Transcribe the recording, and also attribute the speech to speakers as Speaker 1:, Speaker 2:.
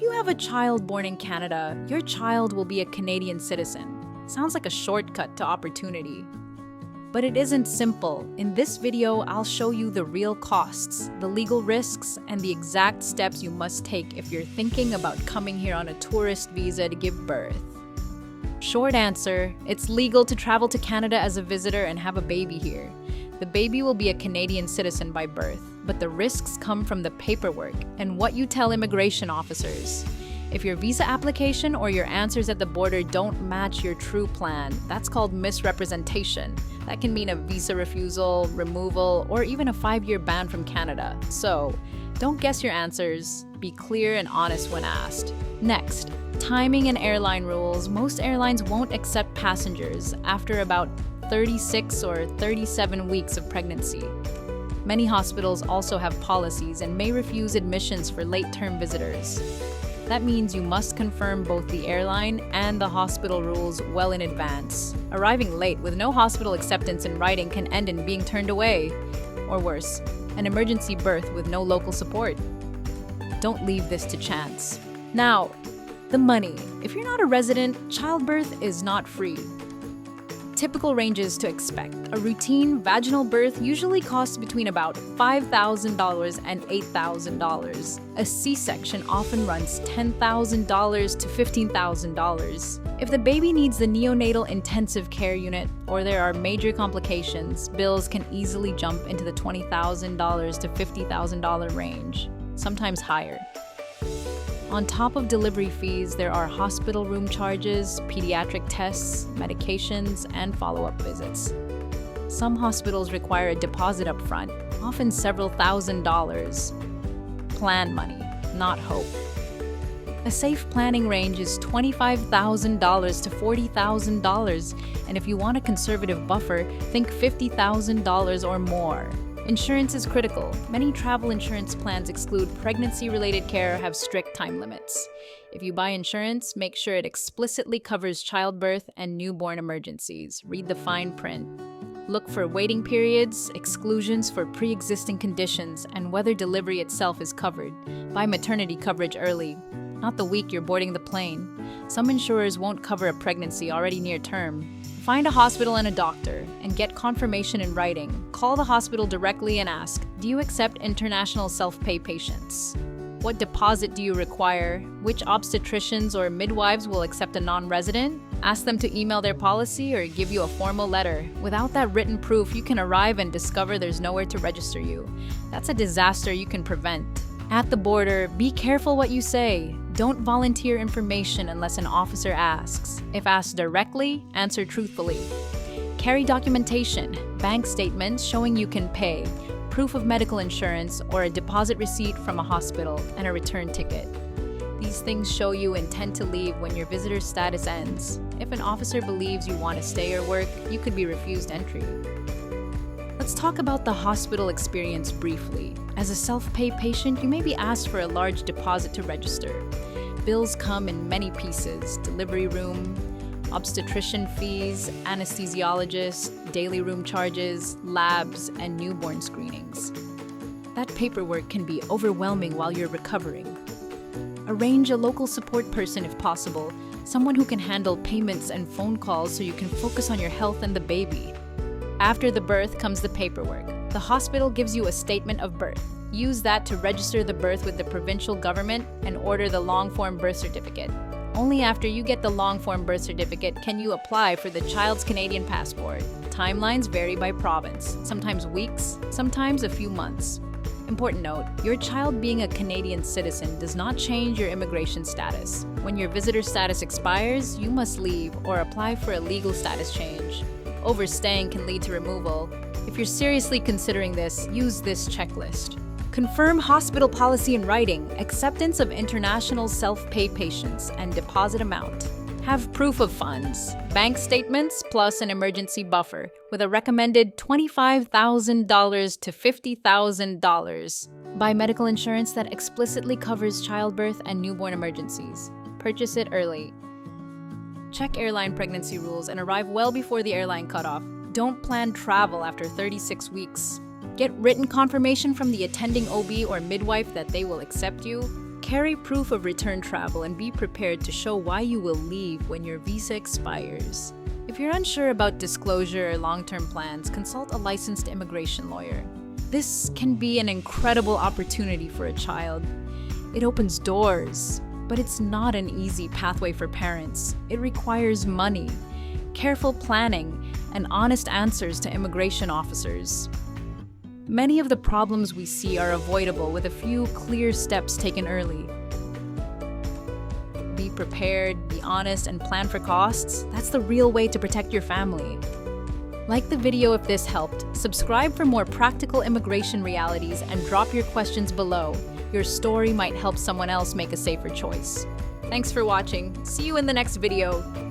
Speaker 1: you have a child born in Canada, your child will be a Canadian citizen. Sounds like a shortcut to opportunity. But it isn't simple. In this video, I'll show you the real costs, the legal risks, and the exact steps you must take if you're thinking about coming here on a tourist visa to give birth. Short answer, it's legal to travel to Canada as a visitor and have a baby here. The baby will be a Canadian citizen by birth, but the risks come from the paperwork and what you tell immigration officers. If your visa application or your answers at the border don't match your true plan, that's called misrepresentation. That can mean a visa refusal, removal, or even a 5-year ban from Canada. So, don't guess your answers. Be clear and honest when asked. Next, timing and airline rules. Most airlines won't accept passengers after about 36 or 37 weeks of pregnancy. Many hospitals also have policies and may refuse admissions for late-term visitors. That means you must confirm both the airline and the hospital rules well in advance. Arriving late with no hospital acceptance in writing can end in being turned away. Or worse, an emergency birth with no local support. Don't leave this to chance. Now, the money. If you're not a resident, childbirth is not free. Typical ranges to expect. A routine vaginal birth usually costs between about $5,000 and $8,000. A C-section often runs $10,000 to $15,000. If the baby needs the neonatal intensive care unit or there are major complications, bills can easily jump into the $20,000 to $50,000 range, sometimes higher. On top of delivery fees, there are hospital room charges, pediatric tests, medications, and follow-up visits. Some hospitals require a deposit up front, often several $1,000s. Plan money, not hope. A safe planning range is $25,000 to $40,000, and if you want a conservative buffer, think $50,000 or more. Insurance is critical. Many travel insurance plans exclude pregnancy-related care or have strict time limits. If you buy insurance, make sure it explicitly covers childbirth and newborn emergencies. Read the fine print. Look for waiting periods, exclusions for pre-existing conditions, and whether delivery itself is covered. Buy maternity coverage early, not the week you're boarding the plane. Some insurers won't cover a pregnancy already near term. Find a hospital and a doctor, and get confirmation in writing. Call the hospital directly and ask, do you accept international self-pay patients? What deposit do you require? Which obstetricians or midwives will accept a non-resident? Ask them to email their policy or give you a formal letter. Without that written proof, you can arrive and discover there's nowhere to register you. That's a disaster you can prevent. At the border, be careful what you say. Don't volunteer information unless an officer asks. If asked directly, answer truthfully. Carry documentation, bank statements showing you can pay, proof of medical insurance, or a deposit receipt from a hospital, and a return ticket. These things show you intend to leave when your visitor status ends. If an officer believes you want to stay or work, you could be refused entry. Let's talk about the hospital experience briefly. As a self-pay patient, you may be asked for a large deposit to register. Bills come in many pieces: delivery room, obstetrician fees, anesthesiologist, daily room charges, labs, and newborn screenings. That paperwork can be overwhelming while you're recovering. Arrange a local support person if possible, someone who can handle payments and phone calls so you can focus on your health and the baby. After the birth comes the paperwork. The hospital gives you a statement of birth. Use that to register the birth with the provincial government and order the long-form birth certificate. Only after you get the long-form birth certificate can you apply for the child's Canadian passport. Timelines vary by province, sometimes weeks, sometimes a few months. Important note, your child being a Canadian citizen does not change your immigration status. When your visitor status expires, you must leave or apply for a legal status change. Overstaying can lead to removal. If you're seriously considering this, use this checklist. Confirm hospital policy in writing, acceptance of international self-pay patients, and deposit amount. Have proof of funds, bank statements plus an emergency buffer with a recommended $25,000 to $50,000. Buy medical insurance that explicitly covers childbirth and newborn emergencies. Purchase it early. Check airline pregnancy rules and arrive well before the airline cutoff. Don't plan travel after 36 weeks. Get written confirmation from the attending OB or midwife that they will accept you. Carry proof of return travel and be prepared to show why you will leave when your visa expires. If you're unsure about disclosure or long-term plans, consult a licensed immigration lawyer. This can be an incredible opportunity for a child. It opens doors, but it's not an easy pathway for parents. It requires money, careful planning, and honest answers to immigration officers. Many of the problems we see are avoidable with a few clear steps taken early. Be prepared, be honest, and plan for costs. That's the real way to protect your family. Like the video if this helped, subscribe for more practical immigration realities, and drop your questions below. Your story might help someone else make a safer choice. Thanks for watching. See you in the next video.